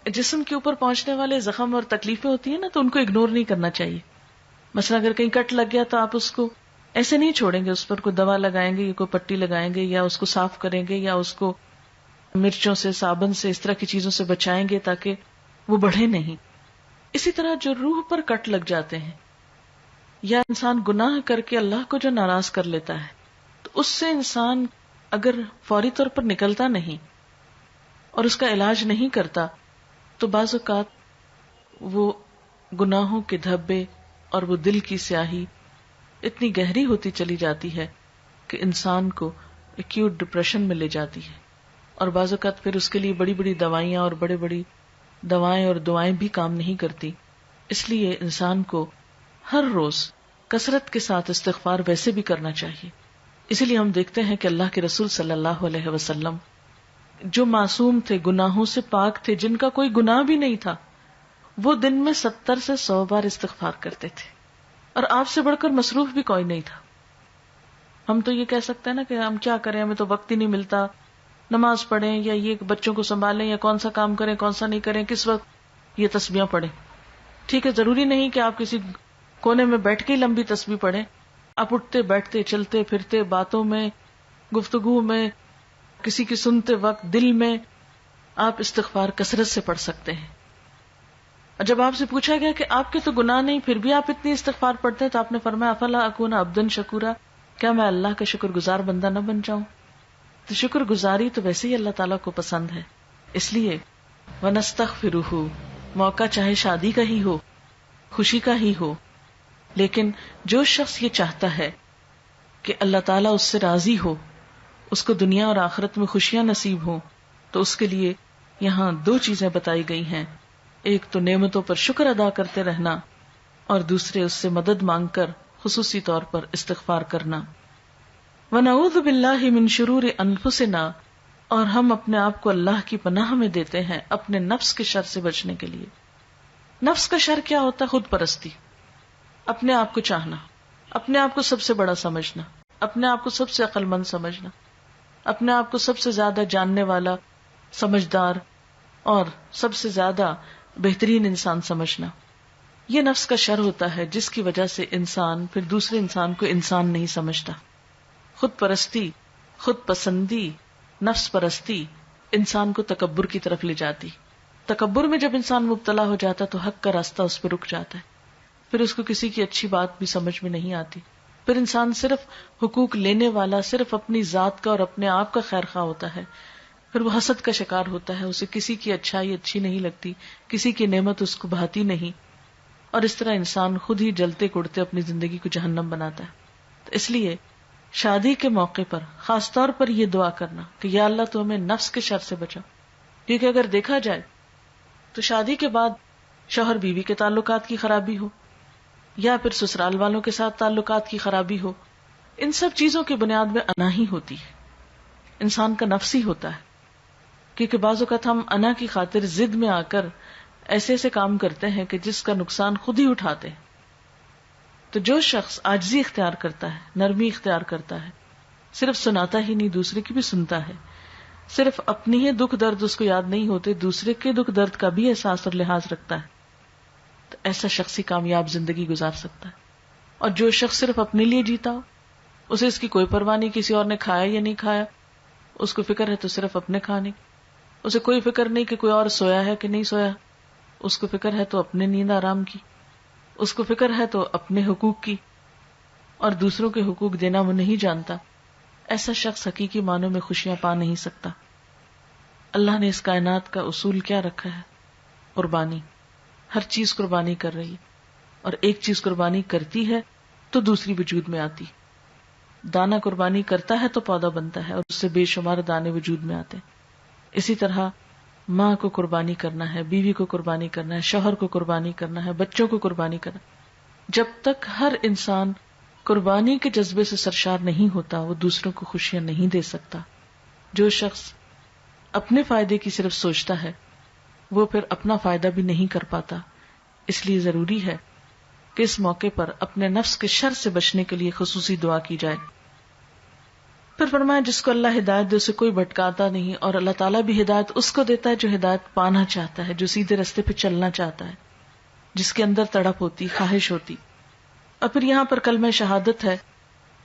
جسم کے اوپر پہنچنے والے زخم اور تکلیفیں ہوتی ہیں نا، تو ان کو اگنور نہیں کرنا چاہیے. مثلا اگر کہیں کٹ لگ گیا تو آپ اس کو ایسے نہیں چھوڑیں گے، اس پر کوئی دوا لگائیں گے یا کوئی پٹی لگائیں گے یا اس کو صاف کریں گے یا اس کو مرچوں سے، صابن سے، اس طرح کی چیزوں سے بچائیں گے تاکہ وہ بڑھے نہیں. اسی طرح جو روح پر کٹ لگ جاتے ہیں یا انسان گناہ کر کے اللہ کو جو ناراض کر لیتا ہے، تو اس سے انسان اگر فوری طور پر نکلتا نہیں اور اس کا علاج نہیں کرتا تو بعض اوقات وہ گناہوں کے دھبے اور وہ دل کی سیاہی اتنی گہری ہوتی چلی جاتی ہے کہ انسان کو ایکیوٹ ڈپریشن میں لے جاتی ہے. اور بعض اوقات پھر اس کے لیے بڑی بڑی دوائیاں اور بڑی بڑی دوائیں اور دعائیں بھی کام نہیں کرتی. اس لیے انسان کو ہر روز کثرت کے ساتھ استغفار ویسے بھی کرنا چاہیے. اسی لیے ہم دیکھتے ہیں کہ اللہ کے رسول صلی اللہ علیہ وسلم جو معصوم تھے، گناہوں سے پاک تھے، جن کا کوئی گناہ بھی نہیں تھا، وہ دن میں 70 سے 100 بار استغفار کرتے تھے. اور آپ سے بڑھ کر مصروف بھی کوئی نہیں تھا. ہم تو یہ کہہ سکتے ہیں نا کہ ہم کیا کریں، ہمیں تو وقت ہی نہیں ملتا، نماز پڑھیں یا یہ بچوں کو سنبھالیں یا کون سا کام کریں کون سا نہیں کریں، کس وقت یہ تسبیحاں پڑھیں. ٹھیک ہے، ضروری نہیں کہ آپ کسی کونے میں بیٹھ کے لمبی تسبیح پڑھیں. آپ اٹھتے بیٹھتے چلتے پھرتے باتوں میں، گفتگو میں، کسی کی سنتے وقت دل میں آپ استغفار کثرت سے پڑھ سکتے ہیں. اور جب آپ سے پوچھا گیا کہ آپ کے تو گناہ نہیں پھر بھی آپ اتنی استغفار پڑھتے ہیں، تو آپ نے فرمایا افلا اکون عبدا شکورا، کیا میں اللہ کا شکر گزار بندہ نہ بن جاؤں؟ تو شکر گزاری تو ویسے ہی اللہ تعالیٰ کو پسند ہے. اس لیے وَنَسْتَغْفِرُهُ، موقع چاہے شادی کا ہی ہو، خوشی کا ہی ہو، لیکن جو شخص یہ چاہتا ہے کہ اللہ تعالیٰ اس سے راضی ہو، اس کو دنیا اور آخرت میں خوشیاں نصیب ہوں، تو اس کے لیے یہاں 2 چیزیں بتائی گئی ہیں. ایک تو نعمتوں پر شکر ادا کرتے رہنا، اور دوسرے اس سے مدد مانگ کر خصوصی طور پر استغفار کرنا. وَنَعُوذُ بِاللَّهِ مِن شُرُورِ أَنفُسِنَا، اور ہم اپنے آپ کو اللہ کی پناہ میں دیتے ہیں اپنے نفس کے شر سے بچنے کے لیے. نفس کا شر کیا ہوتا ہے؟ خود پرستی، اپنے آپ کو چاہنا، اپنے آپ کو سب سے بڑا سمجھنا، اپنے آپ کو سب سے عقل مند سمجھنا، اپنے آپ کو سب سے زیادہ جاننے والا، سمجھدار اور سب سے زیادہ بہترین انسان سمجھنا. یہ نفس کا شر ہوتا ہے جس کی وجہ سے انسان پھر دوسرے انسان کو انسان نہیں سمجھتا. خود پرستی، خود پسندی، نفس پرستی انسان کو تکبر کی طرف لے جاتی. تکبر میں جب انسان مبتلا ہو جاتا تو حق کا راستہ اس پہ رک جاتا ہے، پھر اس کو کسی کی اچھی بات بھی سمجھ میں نہیں آتی. پھر انسان صرف حقوق لینے والا، صرف اپنی ذات کا اور اپنے آپ کا خیر خواہ ہوتا ہے. پھر وہ حسد کا شکار ہوتا ہے، اسے کسی کی اچھائی اچھی نہیں لگتی، کسی کی نعمت اس کو بھاتی نہیں، اور اس طرح انسان خود ہی جلتے کڑتے اپنی زندگی کو جہنم بناتا ہے. تو اس لیے شادی کے موقع پر خاص طور پر یہ دعا کرنا کہ یا اللہ تو ہمیں نفس کے شر سے بچا. کیونکہ اگر دیکھا جائے تو شادی کے بعد شوہر بیوی کے تعلقات کی خرابی ہو یا پھر سسرال والوں کے ساتھ تعلقات کی خرابی ہو، ان سب چیزوں کی بنیاد میں انا ہی ہوتی ہے، انسان کا نفس ہی ہوتا ہے. کیونکہ بعض اوقات ہم انا کی خاطر ضد میں آ کر ایسے ایسے کام کرتے ہیں کہ جس کا نقصان خود ہی اٹھاتے ہیں. تو جو شخص عاجزی اختیار کرتا ہے، نرمی اختیار کرتا ہے، صرف سناتا ہی نہیں دوسرے کی بھی سنتا ہے، صرف اپنی ہی دکھ درد اس کو یاد نہیں ہوتے، دوسرے کے دکھ درد کا بھی احساس اور لحاظ رکھتا ہے، تو ایسا شخص ہی کامیاب زندگی گزار سکتا ہے. اور جو شخص صرف اپنے لیے جیتا ہو، اسے اس کی کوئی پرواہ نہیں کسی اور نے کھایا یا نہیں کھایا، اس کو فکر ہے تو صرف اپنے کھانے کی، اسے کوئی فکر نہیں کہ کوئی اور سویا ہے کہ نہیں سویا، اس کو فکر ہے تو اپنے نیند آرام کی، اس کو فکر ہے تو اپنے حقوق کی، اور دوسروں کے حقوق دینا وہ نہیں جانتا، ایسا شخص حقیقی معنوں میں خوشیاں پا نہیں سکتا. اللہ نے اس کائنات کا اصول کیا رکھا ہے؟ قربانی. ہر چیز قربانی کر رہی ہے، اور ایک چیز قربانی کرتی ہے تو دوسری وجود میں آتی. دانہ قربانی کرتا ہے تو پودا بنتا ہے اور اس سے بے شمار دانے وجود میں آتے ہیں. اسی طرح ماں کو قربانی کرنا ہے، بیوی کو قربانی کرنا ہے، شوہر کو قربانی کرنا ہے، بچوں کو قربانی کرنا ہے. جب تک ہر انسان قربانی کے جذبے سے سرشار نہیں ہوتا وہ دوسروں کو خوشیاں نہیں دے سکتا. جو شخص اپنے فائدے کی صرف سوچتا ہے وہ پھر اپنا فائدہ بھی نہیں کر پاتا. اس لیے ضروری ہے کہ اس موقع پر اپنے نفس کے شر سے بچنے کے لیے خصوصی دعا کی جائے. پھر فرمایا جس کو اللہ ہدایت دے اسے کوئی بھٹکاتا نہیں، اور اللہ تعالیٰ بھی ہدایت اس کو دیتا ہے جو ہدایت پانا چاہتا ہے، جو سیدھے رستے پہ چلنا چاہتا ہے، جس کے اندر تڑپ ہوتی، خواہش ہوتی. اور پھر یہاں پر کلمہ شہادت ہے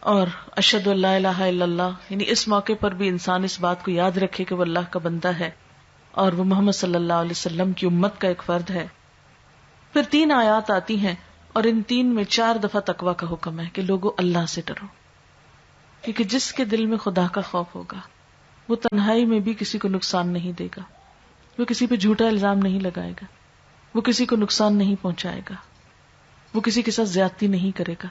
اور اشہد ان لا الہ الا اللہ، یعنی اس موقع پر بھی انسان اس بات کو یاد رکھے کہ وہ اللہ کا بندہ ہے اور وہ محمد صلی اللہ علیہ وسلم کی امت کا ایک فرد ہے. پھر 3 آیات آتی ہیں اور ان 3 میں 4 دفعہ تقویٰ کا حکم ہے کہ لوگوں اللہ سے ڈرو، کیونکہ جس کے دل میں خدا کا خوف ہوگا وہ تنہائی میں بھی کسی کو نقصان نہیں دے گا، وہ کسی پہ جھوٹا الزام نہیں لگائے گا، وہ کسی کو نقصان نہیں پہنچائے گا، وہ کسی کے ساتھ زیادتی نہیں کرے گا.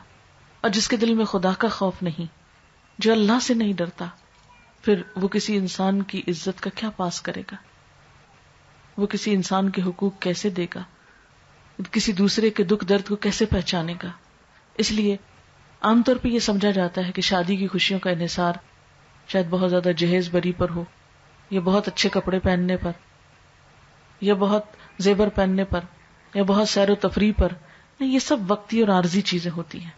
اور جس کے دل میں خدا کا خوف نہیں، جو اللہ سے نہیں ڈرتا، پھر وہ کسی انسان کی عزت کا کیا پاس کرے گا، وہ کسی انسان کے حقوق کیسے دے گا، کسی دوسرے کے دکھ درد کو کیسے پہچانے گا. اس لیے عام طور پہ یہ سمجھا جاتا ہے کہ شادی کی خوشیوں کا انحصار شاید بہت زیادہ جہیز بری پر ہو، یا بہت اچھے کپڑے پہننے پر، یا بہت زیور پہننے پر، یا بہت سیر و تفریح پر. نہیں، یہ سب وقتی اور عارضی چیزیں ہوتی ہیں،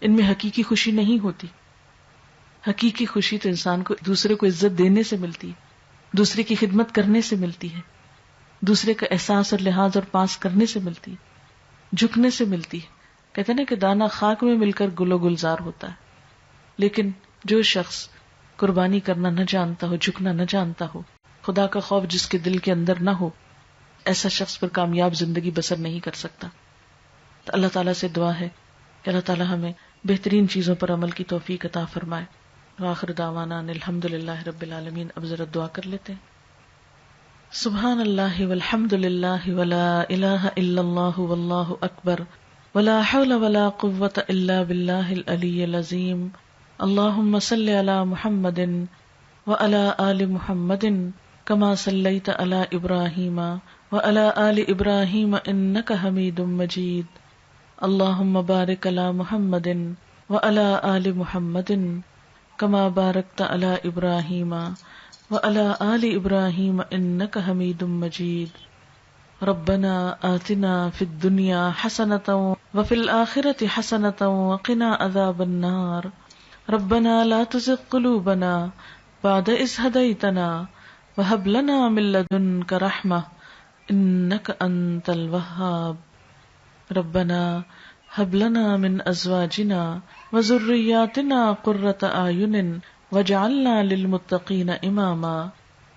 ان میں حقیقی خوشی نہیں ہوتی. حقیقی خوشی تو انسان کو دوسرے کو عزت دینے سے ملتی ہے، دوسرے کی خدمت کرنے سے ملتی ہے، دوسرے کا احساس اور لحاظ اور پاس کرنے سے ملتی ہے، جھکنے سے ملتی ہے. کہتے ہیں نا کہ دانا خاک میں مل کر گل و گلزار ہوتا ہے. لیکن جو شخص قربانی کرنا نہ جانتا ہو، جھکنا نہ جانتا ہو، خدا کا خوف جس کے دل کے اندر نہ ہو، ایسا شخص پر کامیاب زندگی بسر نہیں کر سکتا. تو اللہ تعالیٰ سے دعا ہے کہ اللہ تعالیٰ ہمیں بہترین چیزوں پر عمل کی توفیق عطا فرمائے. وآخر دعوانا ان الحمدللہ رب العالمین. اب ذرا دعا کر لیتے ہیں. سبحان اللہ والحمد للہ ولا الہ الا اللہ واللہ اکبر ولا حول ولا قوة الا باللہ العلی العظیم. اللہم صل علی محمد وعلی آل محمد کما صلیت علی ابراہیم وعلی آل ابراہیم انک حمید مجید. اللہم بارک علی محمد وعلی آل محمد کما بارکت علی ابراہیم وعلی آل ابراہیم انک حمید مجید. ربنا آتنا فی الدنیا حسنۃ وفی الآخرۃ حسنۃ وقنا عذاب النار. ربنا لا تزغ قلوبنا بعد اذ ہدیتنا وہب لنا من لدنک رحمۃ انک انت الوہاب. ربنا هب لنا من ازواجنا وذرياتنا قرة اعین واجعلنا للمتقین اماما.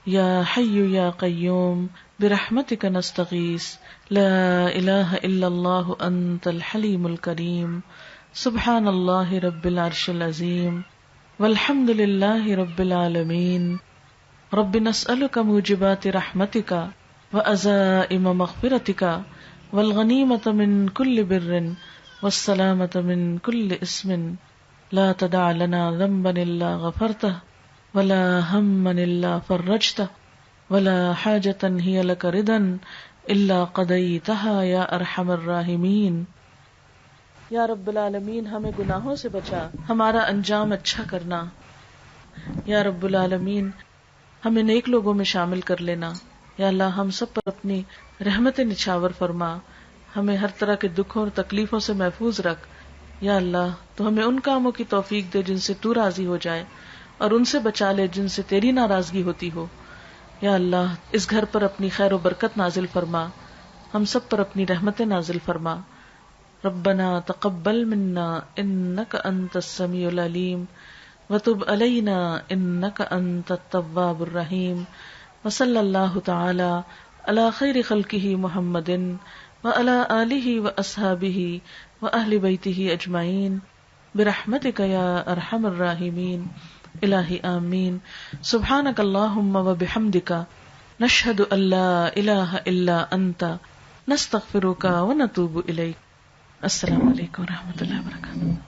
یا حی یا قیوم برحمتک نستغیث لا الہ الا اللہ انت الحلیم الکریم. سبحان اللہ رب العرش العظیم والحمد للہ رب العالمین. رب نسألک موجبات رحمتک وعزائم مغفرتک والغنیمة من كل بر والسلامة من كل اسم. لا تدع لنا ذنبا الا غفرته ولا هما الا فرجته ولا حاجة هي لك رضا الا قضيتها يا ارحم الراحمین. یا رب العالمین ہمیں گناہوں سے بچا، ہمارا انجام اچھا کرنا. یا رب العالمین ہمیں نیک لوگوں میں شامل کر لینا. یا اللہ ہم سب پر اپنی رحمت نچھاور فرما، ہمیں ہر طرح کے دکھوں اور تکلیفوں سے محفوظ رکھ. یا اللہ تو ہمیں ان کاموں کی توفیق دے جن سے تو راضی ہو جائے، اور ان سے بچا لے جن سے تیری ناراضگی ہوتی ہو. یا اللہ اس گھر پر اپنی خیر و برکت نازل فرما، ہم سب پر اپنی رحمت نازل فرما. ربنا تقبل منا انک انت السمیع العلیم وتب علینا انک انت التواب الرحیم. وصلی اللہ تعالی علی خیر خلقہ محمد وعلی آلہ واصحابہ واہل بیتہ اجمعین برحمتک یا ارحم الراحمین. الہی آمین. سبحانک اللہم وبحمدک نشہد ان لا الہ الا انت نستغفرک ونتوب الیک. السلام علیکم ورحمۃ اللہ وبرکاتہ.